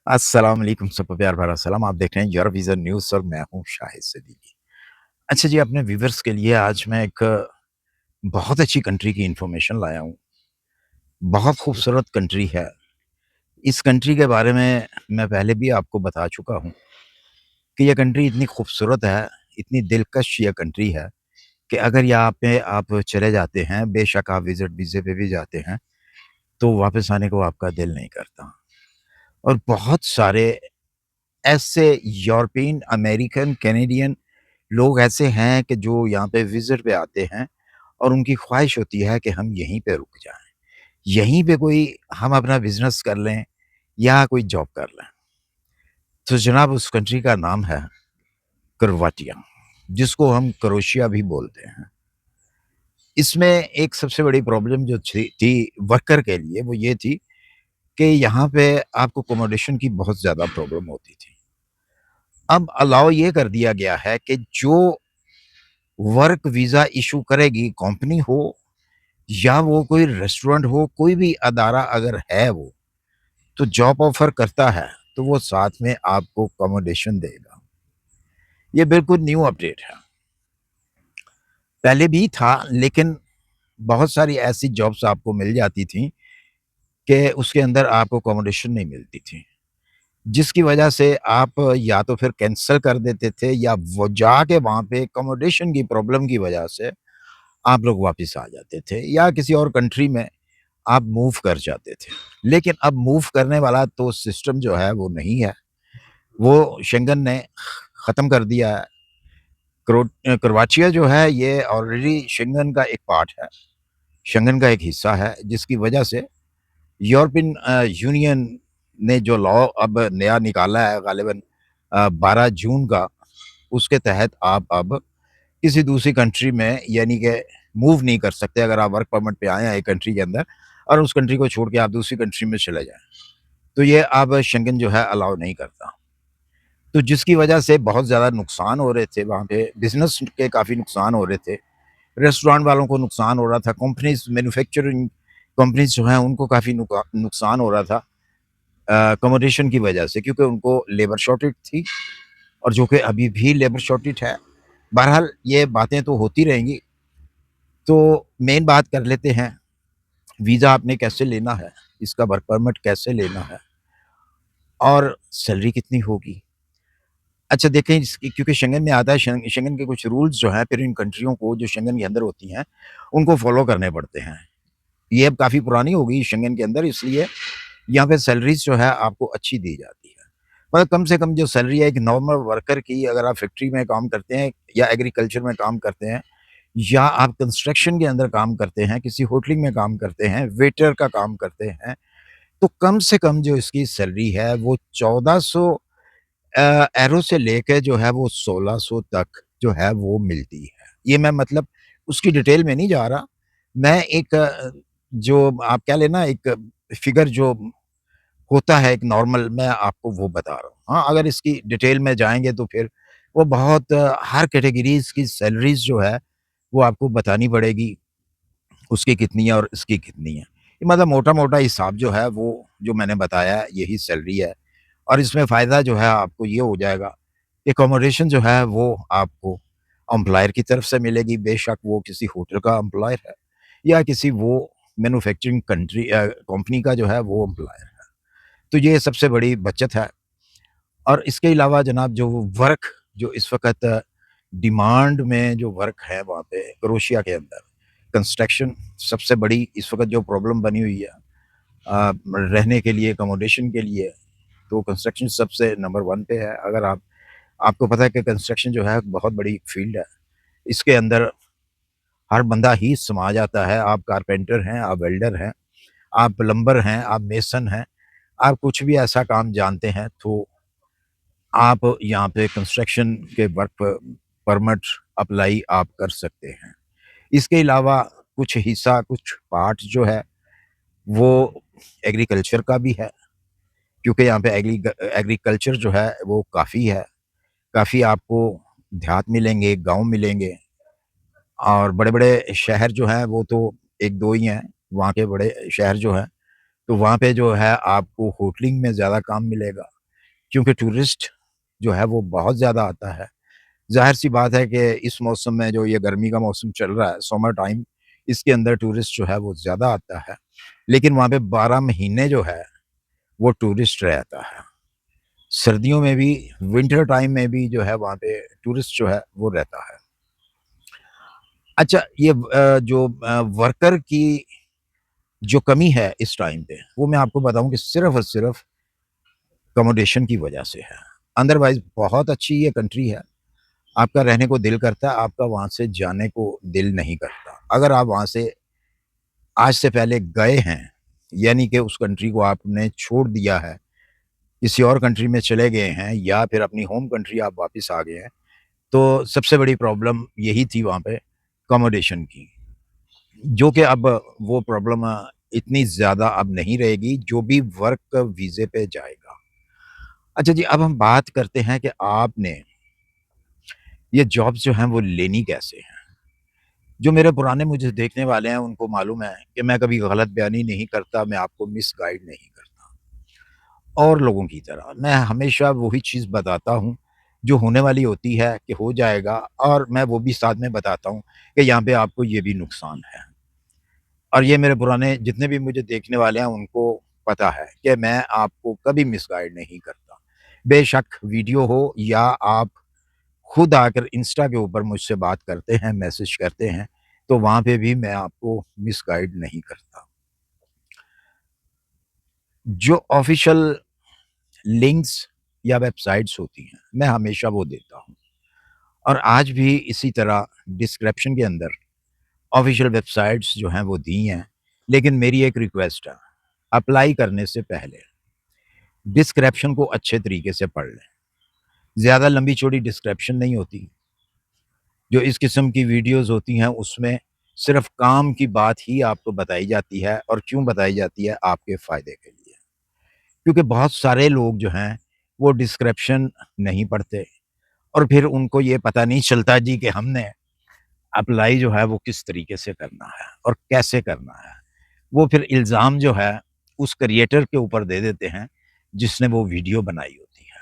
अस्सलाम वालेकुम, सबको प्यार भरा सलाम। आप देख रहे हैं योर विज़न न्यूज़ और मैं हूँ शाहिद सदीकी। अच्छा जी, अपने व्यूअर्स के लिए आज मैं एक बहुत अच्छी कंट्री की इन्फॉर्मेशन लाया हूँ। बहुत खूबसूरत कंट्री है। इस कंट्री के बारे में मैं पहले भी आपको बता चुका हूँ कि ये कंट्री इतनी खूबसूरत है, इतनी दिलकश ये कंट्री है कि अगर यहाँ पे आप चले जाते हैं, बेशक आप विज़िट वीज़े पे भी जाते हैं, तो वापस आने को आपका दिल नहीं करता। और बहुत सारे ऐसे यूरोपियन, अमेरिकन, कैनेडियन लोग ऐसे हैं कि जो यहाँ पे विज़िट पे आते हैं और उनकी ख्वाहिश होती है कि हम यहीं पे रुक जाएँ। यहीं पे कोई हम अपना बिज़नेस कर लें या कोई जॉब कर लें। तो जनाब उस कंट्री का नाम है क्रोआटिया, जिसको हम क्रोएशिया भी बोलते हैं। इसमें एक सबसे बड़ी प्रॉब्लम जो थी वर्कर के लिए वो ये थी कि यहाँ पे आपको अकोमोडेशन की बहुत ज़्यादा प्रॉब्लम होती थी। अब अलाउ ये कर दिया गया है कि जो वर्क वीज़ा इश्यू करेगी कंपनी हो या वो कोई रेस्टोरेंट हो, कोई भी अदारा अगर है वो, तो जॉब ऑफ़र करता है, तो वो साथ में आपको अकोमोडेशन देगा। ये बिल्कुल न्यू अपडेट है। पहले भी था लेकिन बहुत सारी ऐसी जॉब्स आपको मिल जाती थी कि उसके अंदर आपको अकोमोडेशन नहीं मिलती थी। जिसकी वजह से आप या तो फिर कैंसल कर देते थे या वो जाके वहाँ पे अकोमोडेशन की प्रॉब्लम की वजह से आप लोग वापस आ जाते थे या किसी और कंट्री में आप मूव कर जाते थे। लेकिन अब मूव करने वाला तो सिस्टम जो है वो नहीं है। वो शेंगन ने ख़त्म कर दिया है। क्रोएशिया जो है ये ऑलरेडी शेंगन का एक पार्ट है, शेंगन का एक हिस्सा है जिसकी वजह से यूरोपियन यूनियन ने जो लॉ अब नया निकाला है ग़ालिबन 12 जून का, उसके तहत आप अब किसी दूसरी कंट्री में यानी कि मूव नहीं कर सकते अगर आप वर्क परमिट पे आए हैं एक कंट्री के अंदर और उस कंट्री को छोड़ के आप दूसरी कंट्री में चले जाएँ। तो ये अब शेंगन जो है अलाउ नहीं करता। तो जिसकी वजह से बहुत ज़्यादा नुकसान हो रहे थे वहाँ पे, बिज़नेस के काफ़ी नुकसान हो रहे थे। रेस्टोरेंट वालों को नुकसान हो रहा था, कंपनीज़ मैन्युफैक्चरिंग कंपनीज़ जो हैं उनको काफ़ी नुकसान हो रहा था अकोमोडेशन की वजह से क्योंकि उनको लेबर शॉर्टेज थी और जो कि अभी भी लेबर शॉर्टेज है। बहरहाल ये बातें तो होती रहेंगी। तो मेन बात कर लेते हैं, वीज़ा आपने कैसे लेना है, इसका वर्क परमिट कैसे लेना है और सैलरी कितनी होगी? अच्छा देखें इसकी क्योंकि शेंगन में आता है शेंगन के कुछ रूल्स जो हैं फिर इन कंट्रियों को जो शेंगन के अंदर होती हैं, उनको फ़ॉलो करने पड़ते हैं। ये अब काफ़ी पुरानी हो गई शेंगन के अंदर इसलिए यहाँ पे सैलरीज़ जो है आपको अच्छी दी जाती है। मतलब कम से कम जो सैलरी है एक नॉर्मल वर्कर की अगर आप फैक्ट्री में काम करते हैं या एग्रीकल्चर में काम करते हैं या आप कंस्ट्रक्शन के अंदर काम करते हैं, किसी होटलिंग में काम करते हैं, वेटर का काम करते हैं, तो कम से कम जो इसकी सैलरी है वो 1400 एरो से लेके जो है वो 1600 तक जो है वो मिलती है। ये मैं मतलब उसकी डिटेल में नहीं जा रहा। मैं एक जो आप कह लें ना एक फिगर जो होता है एक नॉर्मल मैं आपको वो बता रहा हूँ। हाँ, अगर इसकी डिटेल में जाएँगे तो फिर वो बहुत हर कैटेगरीज़ की सैलरीज़ जो है वो आपको बतानी पड़ेगी, उसकी कितनी है और इसकी कितनी है। ये मतलब मोटा-मोटा हिसाब जो है वो जो मैंने बताया है यही सैलरी है और इसमें फ़ायदा जो है आपको ये हो जाएगा कि अकोमोडेशन जो है वो आपको एम्प्लॉयर की तरफ से मिलेगी, बेशक वो किसी होटल का एम्प्लॉयर है या किसी वो मैन्युफैक्चरिंग कंपनी का जो है वो एम्प्लॉयर है। तो ये सबसे बड़ी बचत है और इसके अलावा जनाब जो वर्क जो इस वक़्त डिमांड में जो वर्क है वहाँ पे क्रोएशिया के अंदर, कंस्ट्रक्शन सबसे बड़ी इस वक़्त जो प्रॉब्लम बनी हुई है रहने के लिए, अकोमोडेशन के लिए, तो कंस्ट्रक्शन सबसे नंबर 1 पे है। अगर आपको पता है कि कंस्ट्रक्शन जो है बहुत बड़ी फील्ड है। इसके अंदर हर बंदा ही समा जाता है। आप कारपेंटर हैं, आप वेल्डर हैं, आप प्लम्बर हैं, आप मेसन हैं, आप कुछ भी ऐसा काम जानते हैं तो आप यहाँ पे कंस्ट्रक्शन के वर्क परमिट अप्लाई आप कर सकते हैं। इसके अलावा कुछ हिस्सा, कुछ पार्ट जो है वो एग्रीकल्चर का भी है, क्योंकि यहाँ पे एग्रीकल्चर जो है वो काफ़ी है। काफ़ी आपको देहात मिलेंगे, गाँव मिलेंगे और बड़े-बड़े शहर जो हैं वो तो 1-2 ही हैं, वहाँ के बड़े शहर जो हैं, तो वहाँ पे जो है आपको होटलिंग में ज़्यादा काम मिलेगा। क्योंकि टूरिस्ट जो है वो बहुत ज़्यादा आता है। ज़ाहिर-सी बात है कि इस मौसम में जो ये गर्मी का मौसम चल रहा है, समर टाइम, इसके अंदर टूरिस्ट जो है वो ज़्यादा आता है। लेकिन वहाँ पे 12 महीने जो है वो टूरिस्ट रहता है। सर्दियों में भी, विंटर टाइम में भी जो है वहाँ पे टूरिस्ट जो है वो रहता है। अच्छा, ये जो वर्कर की जो कमी है इस टाइम पे, वो मैं आपको बताऊँ कि सिर्फ़ और सिर्फ़ अकोमोडेशन की वजह से है। अदरवाइज़ बहुत अच्छी ये कंट्री है। आपका रहने को दिल करता है, आपका वहाँ से जाने को दिल नहीं करता। अगर आप वहाँ से आज से पहले गए हैं, यानी कि उस कंट्री को आपने छोड़ दिया है, किसी और कंट्री में चले गए हैं या फिर अपनी होम कंट्री आप वापस आ गए हैं, तो सबसे बड़ी प्रॉब्लम यही थी वहाँ पे अकोमोडेशन की, जो कि अब वो प्रॉब्लम इतनी ज़्यादा अब नहीं रहेगी, जो भी वर्क वीज़े पे जाएगा। अच्छा जी, अब हम बात करते हैं कि आपने ये जॉब्स जो हैं वो लेनी कैसे हैं? जो मेरे पुराने मुझे देखने वाले हैं उनको मालूम है कि मैं कभी गलत बयानी नहीं करता, मैं आपको मिसगाइड नहीं करता। और लोगों की तरह मैं हमेशा वही चीज़ बताता हूँ, जो होने वाली होती है कि हो जाएगा, और मैं वो भी साथ में बताता हूँ कि यहाँ पे आपको ये भी नुकसान है। और ये मेरे पुराने जितने भी मुझे देखने वाले हैं उनको पता है कि मैं आपको कभी मिसगाइड नहीं करता। बेशक वीडियो हो या आप खुद आकर इंस्टा के ऊपर मुझसे बात करते हैं, मैसेज करते हैं, तो वहाँ पे भी मैं आपको मिसगाइड नहीं करता। जो ऑफ़िशियल लिंक्स या वेबसाइट्स होती हैं, मैं हमेशा वो देता हूँ, और आज भी इसी तरह डिस्क्रिप्शन के अंदर ऑफ़िशियल वेबसाइट्स जो हैं वो दी हैं। लेकिन मेरी एक रिक्वेस्ट है, अप्लाई करने से पहले डिस्क्रिप्शन को अच्छे तरीके से पढ़ लें। ज़्यादा लंबी-चौड़ी डिस्क्रिप्शन नहीं होती। जो इस किस्म की वीडियोज़ होती हैं उसमें सिर्फ़ काम की बात ही आपको बताई जाती है, और क्यों बताई जाती है? आपके फ़ायदे के लिए। क्योंकि बहुत सारे लोग जो हैं वो डिस्क्रिप्शन नहीं पढ़ते, और फिर उनको ये पता नहीं चलता जी कि हमने अप्लाई जो है वो किस तरीके से करना है और कैसे करना है। वो फिर इल्ज़ाम जो है उस क्रिएटर के ऊपर दे देते हैं जिसने वो वीडियो बनाई होती है,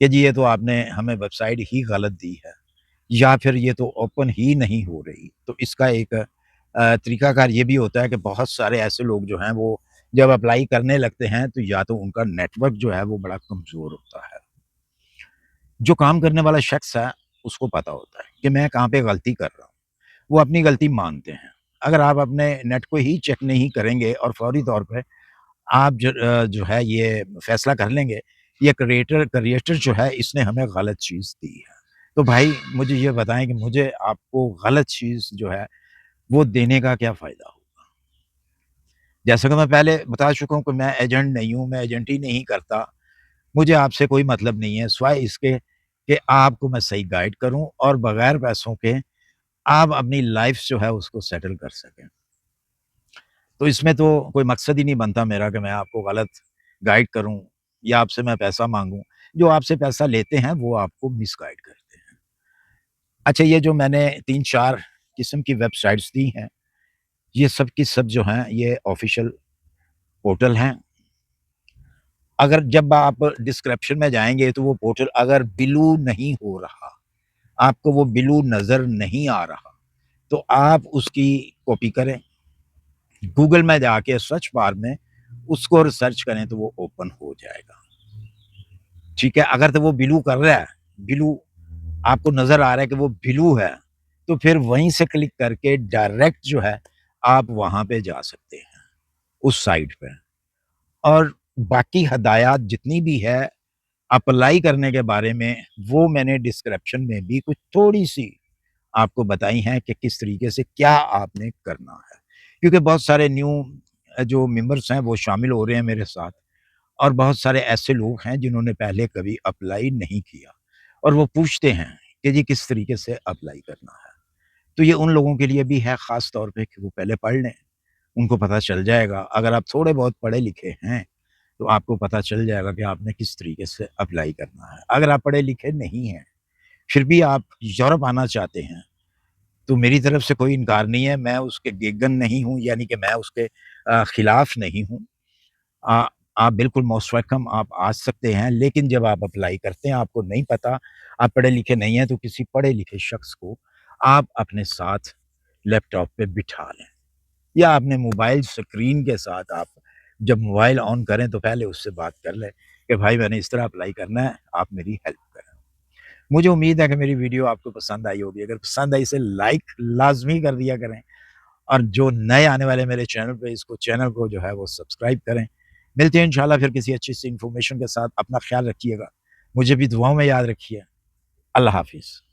कि जी ये तो आपने हमें वेबसाइट ही गलत दी है, या फिर ये तो ओपन ही नहीं हो रही। तो इसका एक तरीकाकार ये भी होता है कि बहुत सारे ऐसे लोग जो हैं वो जब अप्लाई करने लगते हैं तो या तो उनका नेटवर्क जो है वो बड़ा कमज़ोर होता है। जो काम करने वाला शख्स है उसको पता होता है कि मैं कहाँ पे गलती कर रहा हूँ। वो अपनी गलती मानते हैं। अगर आप अपने नेट को ही चेक नहीं करेंगे और फौरी तौर पे आप जो है ये फ़ैसला कर लेंगे, ये क्रिएटर जो है इसने हमें गलत चीज़ दी है। तो भाई मुझे ये बताएँ कि मुझे आपको गलत चीज़ जो है वो देने का क्या फ़ायदा होगा? जैसा कि मैं पहले बता चुका हूँ कि मैं एजेंट नहीं हूँ, मैं एजेंटी नहीं करता। मुझे आपसे कोई मतलब नहीं है सिवाय इसके कि आपको मैं सही गाइड करूँ और बगैर पैसों के आप अपनी लाइफ़ जो है उसको सेटल कर सकें। तो इसमें तो कोई मकसद ही नहीं बनता मेरा कि मैं आपको गलत गाइड करूँ या आपसे मैं पैसा माँगूँ। जो आपसे पैसा लेते हैं वो आपको मिसगाइड करते हैं। अच्छा, ये जो मैंने 3-4 किस्म की वेबसाइट्स दी हैं, ये सब की सब जो हैं ये ऑफ़िशियल पोर्टल हैं। अगर जब आप डिस्क्रिप्शन में जाएँगे तो वो पोर्टल अगर ब्लू नहीं हो रहा, आपको वो ब्लू नज़र नहीं आ रहा, तो आप उसकी कॉपी करें। गूगल में जाके सर्च बार में उसको रिसर्च करें तो वो ओपन हो जाएगा। ठीक है? अगर तो वो ब्लू कर रहा है, ब्लू आपको नज़र आ रहा है कि वो ब्लू है, तो फिर वहीं से क्लिक करके डायरेक्ट जो है आप वहाँ पे जा सकते हैं, उस साइट पे। और बाकी हदायत जितनी भी है अप्लाई करने के बारे में, वो मैंने डिस्क्रिप्शन में भी कुछ थोड़ी-सी आपको बताई हैं कि किस तरीके से क्या आपने करना है। क्योंकि बहुत सारे न्यू जो मेंबर्स हैं वो शामिल हो रहे हैं मेरे साथ, और बहुत सारे ऐसे लोग हैं जिन्होंने पहले कभी अप्लाई नहीं किया, और वो पूछते हैं कि जी किस तरीके से अप्लाई करना है। तो ये उन लोगों के लिए भी है ख़ास तौर पे कि वो पहले पढ़ लें, उनको पता चल जाएगा। अगर आप थोड़े बहुत पढ़े-लिखे हैं, तो आपको पता चल जाएगा कि आपने किस तरीके से अप्लाई करना है। अगर आप पढ़े-लिखे नहीं हैं, फिर भी आप यूरोप आना चाहते हैं, तो मेरी तरफ से कोई इनकार नहीं है, मैं उसके गेगन नहीं हूँ, यानी कि मैं उसके खिलाफ नहीं हूँ। आप बिल्कुल मोस्ट वेलकम, आप आ सकते हैं, लेकिन जब आप अप्लाई करते हैं, आपको नहीं पता, आप पढ़े-लिखे नहीं हैं, तो किसी पढ़े-लिखे शख्स को आप अपने साथ लैपटॉप पे बिठा लें, या अपने मोबाइल स्क्रीन के साथ आप जब मोबाइल ऑन करें, तो पहले उससे बात कर लें कि भाई मैंने इस तरह अप्लाई करना है, आप मेरी हेल्प करें। मुझे उम्मीद है कि मेरी वीडियो आपको पसंद आई होगी, अगर पसंद आई, इसे लाइक लाज़मी कर दिया करें, और जो नए आने वाले मेरे चैनल पे, इसको चैनल को जो है वो सब्सक्राइब करें। मिलते हैं इंशाल्लाह फिर किसी अच्छी सी इन्फॉर्मेशन के साथ। अपना ख़्याल रखिएगा। मुझे भी दुआओं में याद रखिए। अल्लाह हाफ़िज़।